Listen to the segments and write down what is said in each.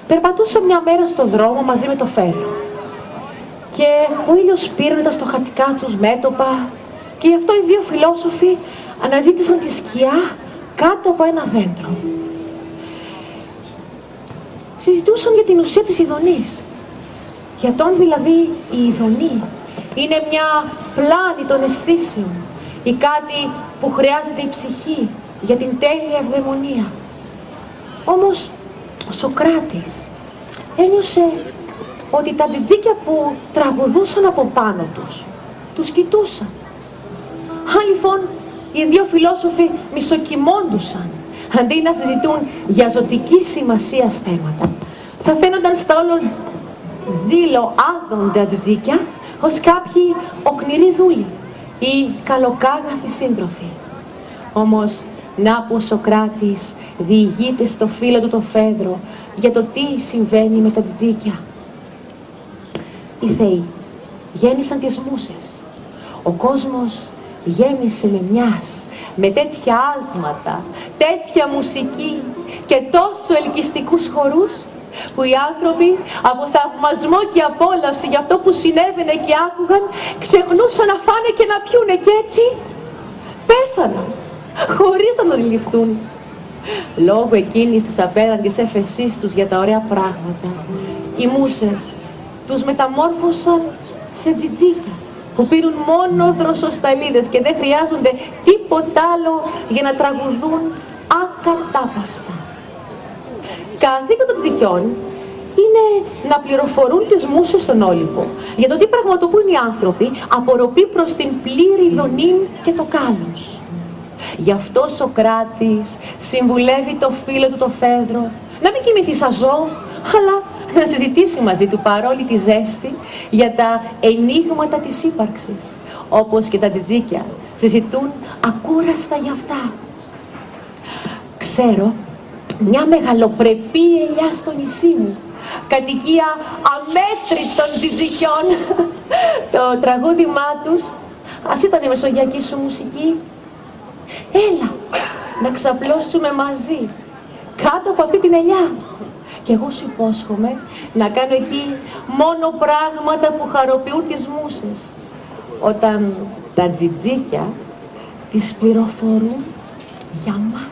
Περπατούσα μια μέρα στο δρόμο μαζί με το Φέδρο. Και ο ήλιος πήρνε τα στοχαστικά τους μέτωπα και γι' αυτό οι δύο φιλόσοφοι αναζήτησαν τη σκιά κάτω από ένα δέντρο. Συζητούσαν για την ουσία της ειδονής. Για τον δηλαδή η ειδονή είναι μια πλάνη των αισθήσεων ή κάτι που χρειάζεται η ψυχή για την τέλεια ευδαιμονία. Όμως ο Σωκράτης ένιωσε ότι τα τζιτζίκια που τραγουδούσαν από πάνω τους κοιτούσαν. Αν λοιπόν οι δύο φιλόσοφοι μισοκυμώντουσαν, αντί να συζητούν για ζωτική σημασία θέματα, θα φαίνονταν στα όλο ζήλο άδοντα τζιτζίκια ως κάποιοι οκνηροί δούλοι ή καλοκάγαθοι σύντροφοι. Όμως, να που ο Σωκράτης διηγείται στο φίλο του το Φέδρο για το τι συμβαίνει με τα τζιτζίκια. Οι θεοί γέννησαν τις μούσες. Ο κόσμος γέμισε με μιας, με τέτοια άσματα, τέτοια μουσική και τόσο ελκυστικούς χορούς, που οι άνθρωποι από θαυμασμό και απόλαυση για αυτό που συνέβαινε και άκουγαν, ξεχνούσαν να φάνε και να πιούνε και έτσι πέθαναν, χωρίς να το αντιληφθούν. Λόγω εκείνης της απέραντης έφεσής τους για τα ωραία πράγματα, οι μούσες τους μεταμόρφωσαν σε τζιτζίκια που πήρουν μόνο δροσοσταλίδες και δεν χρειάζονται τίποτα άλλο για να τραγουδούν ακατάπαυστα. Καθήκον των τζιτζικιών είναι να πληροφορούν τις μούσες στον Όλυμπο για το τι πραγματοποιούν οι άνθρωποι από ροπή προς την πλήρη ειδονή και το κάλος. Γι' αυτό ο Σωκράτης συμβουλεύει το φίλο του το Φέδρο να μην κοιμηθεί σαν ζώο, αλλά να συζητήσει μαζί του παρόλη τη ζέστη για τα ενίγματα της ύπαρξης, όπως και τα τζιτζίκια συζητούν ακούραστα για αυτά. Ξέρω μια μεγαλοπρεπή ελιά στο νησί μου, κατοικία αμέτρητων τζιτζικιών. Το τραγούδιμά τους, ας ήταν η μεσογειακή σου μουσική, έλα να ξαπλώσουμε μαζί κάτω από αυτή την ελιά. Και εγώ σου υπόσχομαι να κάνω εκεί μόνο πράγματα που χαροποιούν τις μούσες, όταν τα τζιτζίκια τις πληροφορούν για μας.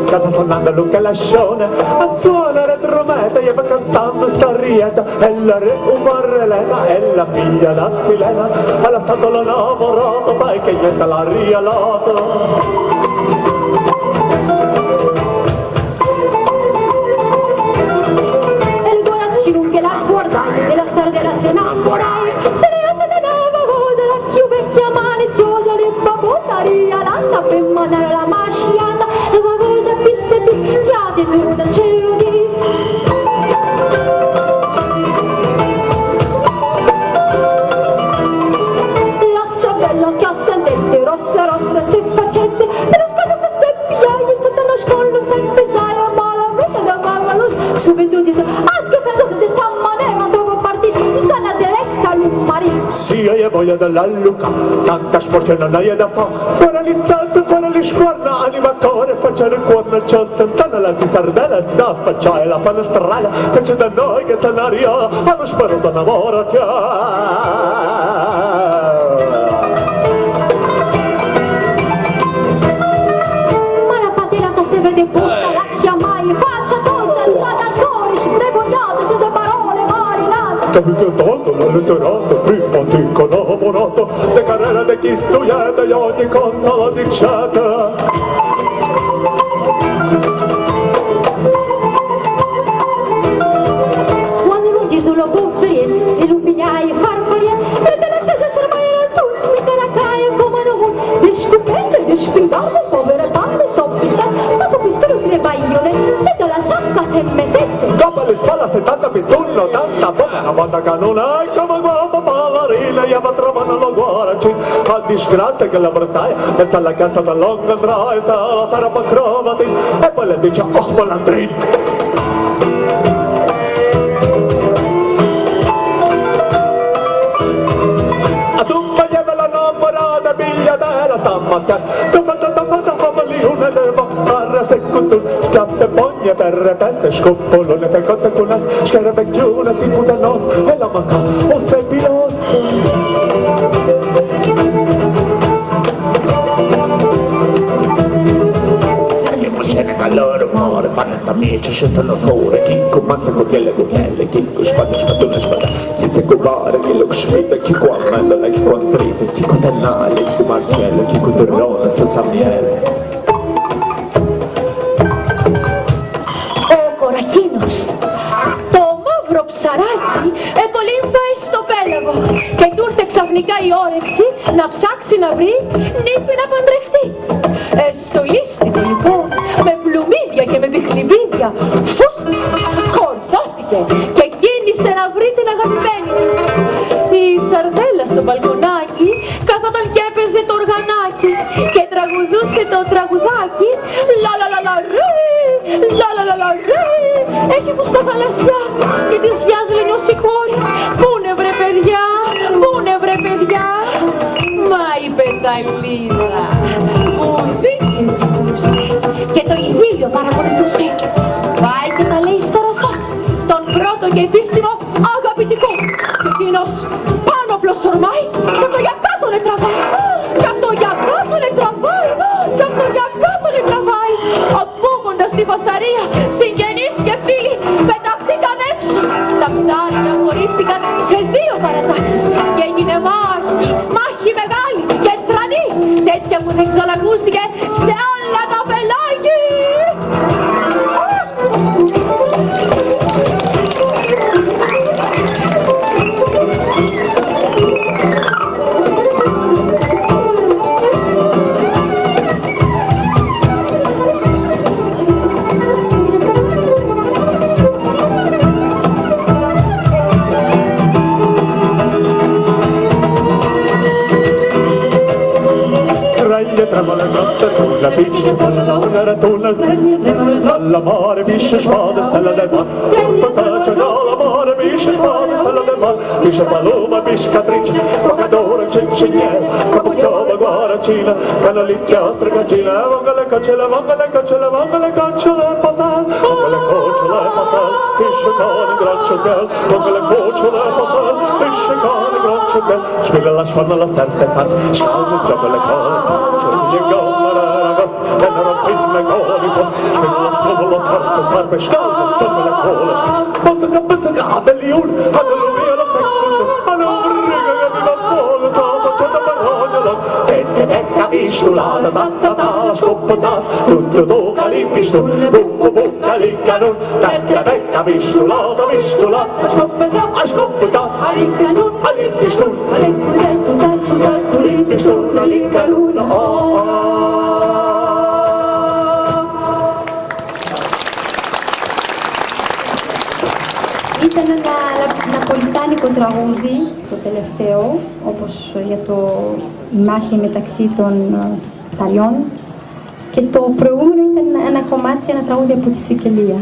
Stava suonando Luca Lascione, a suonare trombetta e va cantando storietta. E la re Umarrelena e la figlia d'Anzilena, alla stato l'ha lavorato, poi che niente l'ha rialato. E il guaracci lunghe la guardai, della sardella si innamorai. Se ne andata da cosa, la più vecchia maliziosa, le babota rialata per mandare la masciata. Chiate tu da cielo dis. Rossa bella che assentette, rossa rossa se facette, per lo scalo che se piaie, sotto lo scollo se pensai a mala vita da mamma subito dice, ah schiafeso se te sta male, non trovo partito, il canna te resta l'ummari. Sì, io voglio della Luca, tanta sporca non hai da fa, fuori l'inzanza, fuori le squadra, animatore, facciare il cuore, c'è sentana la sardella, sta facciare la palestrana, che c'è da noi che te n'aria, hanno sparato una moratia. Ma la paterata se vede posta, la chiamai, faccia tolta, la datore, sprevogliata, senza parole, marinata. Capito tolto, l'ho letterato, prima di collaborato, le carriere di chi studiate, e ogni cosa la dicete. Solo bufferie, se lupigliai farfarie, e della casa sermaiera sul, se te la caia come non le scopette, le spingate, povere palle, sto piscando, dopo pistole le bagliole, e dalla sacca se mettete. Dopo le spalle 70 pistole, 80 bombe, una banda canona, e come guapa ballerina, e va trovando la guaracin, a disgrazia che la battaglia, mezzo alla cazzo da lunga andrà, e se la farà per crovati, e poi le dice, oh malandrin. Piglia della stammazziata, tu fatto come lì una leva, parra se consul, schiaffe bogne per pesse, scoppolo le fai cozze con nas, scherra vecchiuna si puta nos, e la manca, o sei piloso. C'è calore, amore, panetta amici, scendono fuori, chi commassa cotelle, chi spada, chi se cubare, chi lo scipita, chi qua mandola, chi qua trite, chi condannale, chi martello, chi cotorrone, se sa miele. Ο Κορακίνος, το μαύρο ψαράκι εκολύμπα στο πέλαγο και του ήρθε ξαφνικά η όρεξη να ψάξει να βρει νύφη να παντρευτεί. Στο ίστικο λοιπόν, με πλουμίδια και με πιχλιμπίδια, φούσκωσε, σκορδώθηκε και κίνησε να βρει την αγαπημένη του. Η σαρδέλα στο μπαλκονάκι καθόταν και έπαιζε το οργανάκι και τραγουδούσε το τραγουδάκι λα λα λα λα ρε, λα λα λα λα ρε. Έχει που στα θαλασσιά και της βιάζει λενιώσει κόρη. Πούνε βρε παιδιά, πούνε βρε παιδιά. Μα η πεταλίδα βουδή και το ειδήλιο παρακολουθούσε. Πάει και τα λέει στο ροφό, τον πρώτο και επίσημο αγαπητικό. Και εκείνος πάνω απλώς ορμάει και το για κάτω le τραβάει. Και αυτό για κάτω le τραβάει. Και αυτό για κάτω le τραβάει. Ακούγοντας τη φασαρία, συγγενείς και φίλοι πεταχτήκαν έξω. Τα Dice tralla una ratona, tralla mare, bisce spada, stella del mar. Passaggio dalla mare, bisce spada, stella del mar. Bisce paloma, biscatrice, toccadora, cincinniera, capucchiova, guaracina, canalicchia, stragaggina, vanga le caccele, vanga le caccele, vanga le caccele, patal, vanga le cocciole, patal, bisce cane, graccio bel, vanga le cocciole, patal, bisce cane, graccio bel. Spiega la spanna, la serpe, sante, scalza, gioca le cose, gioca le gamma, Vennero pinne colico, spinno snuvola sarpe, scalza, gioca le cole. Bazzica, abelliun, alleluia la secunda, alleluia che viva fuoco, sta facendo vergogna. Tecca pistolata, battata, scoppata, tutto tocca l'impisto, bucca l'iccanun, tecca pistolata, scoppata, all'impisto, l'iccanun, Ήταν ένα ναπολιτάνικο τραγούδι, το τελευταίο, όπως για η μάχη μεταξύ των ψαριών. Και το προηγούμενο ήταν ένα κομμάτι, ένα τραγούδι από τη Σικελία.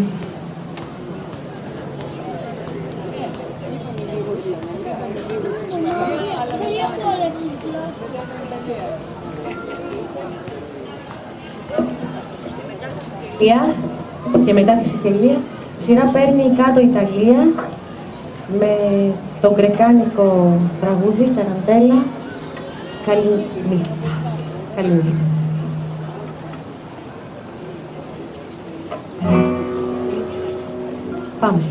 Και μετά τη Σικελία, σειρά παίρνει κάτω Ιταλία με το γκρεκάνικο τραγούδι, Ταραντέλα, καλή νύχτα. Καλή νύχτα. Πάμε.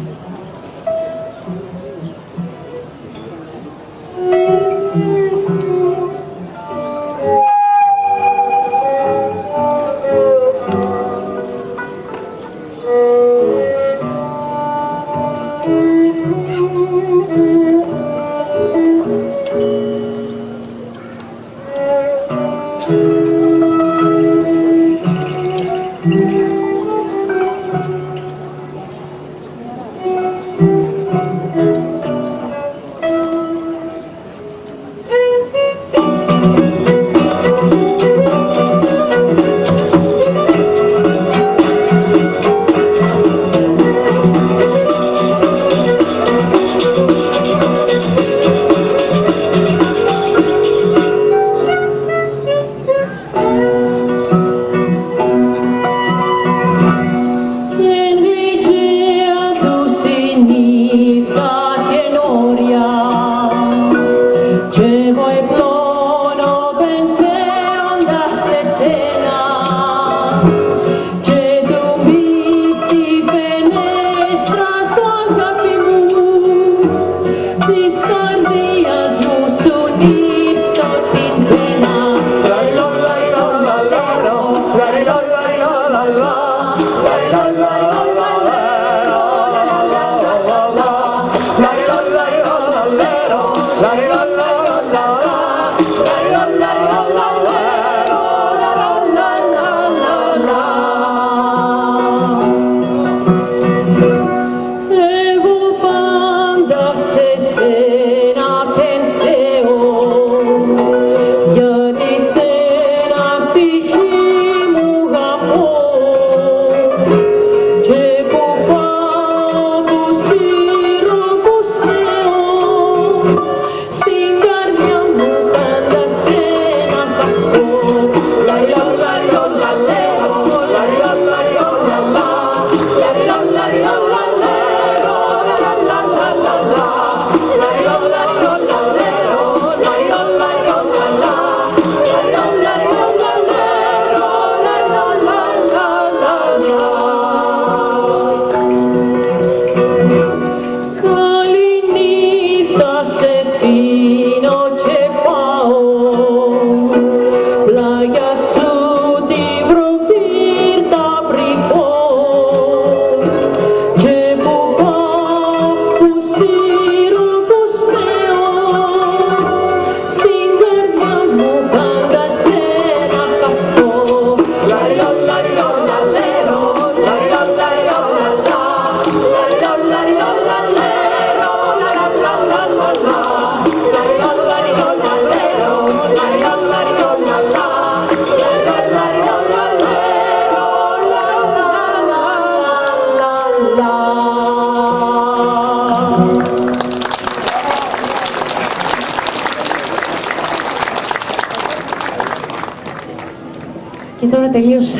τώρα τελείως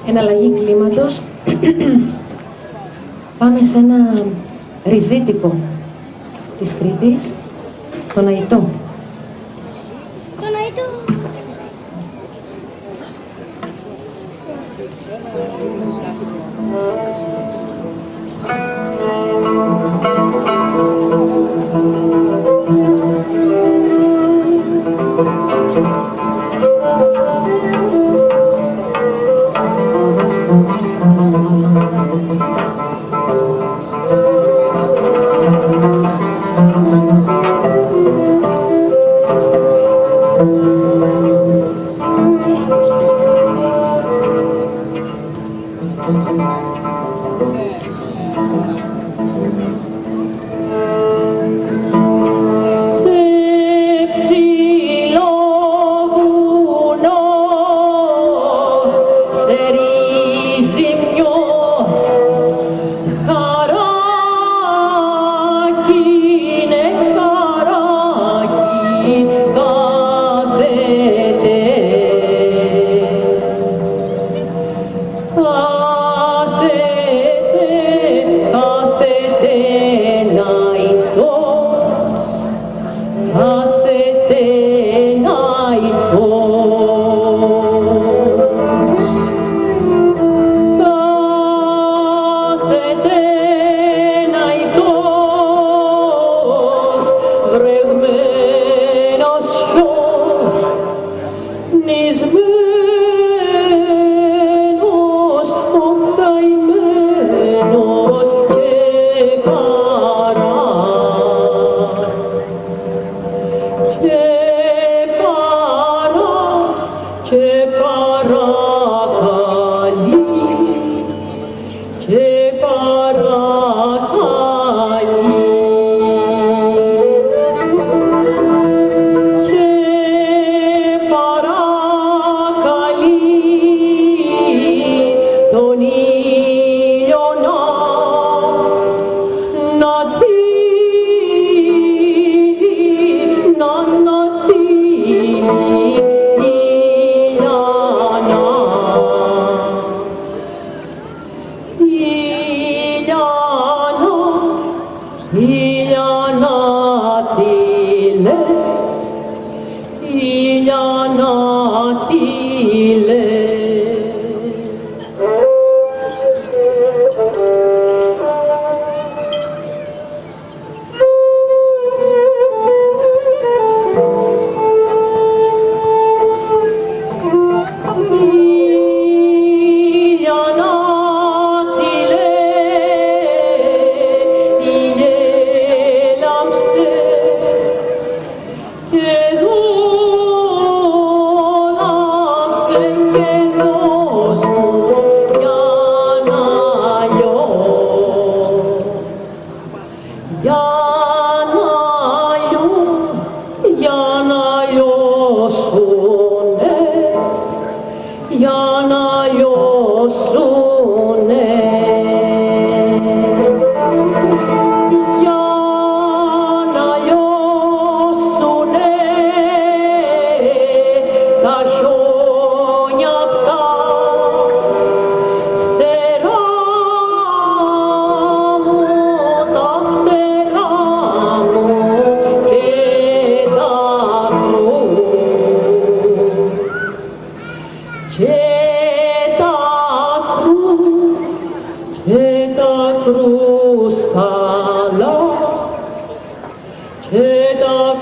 εναλλαγή κλίματος. Πάμε σε ένα ριζίτικο της Κρήτης, τον Αϊτό. Τον Αϊτό.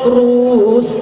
Cruz,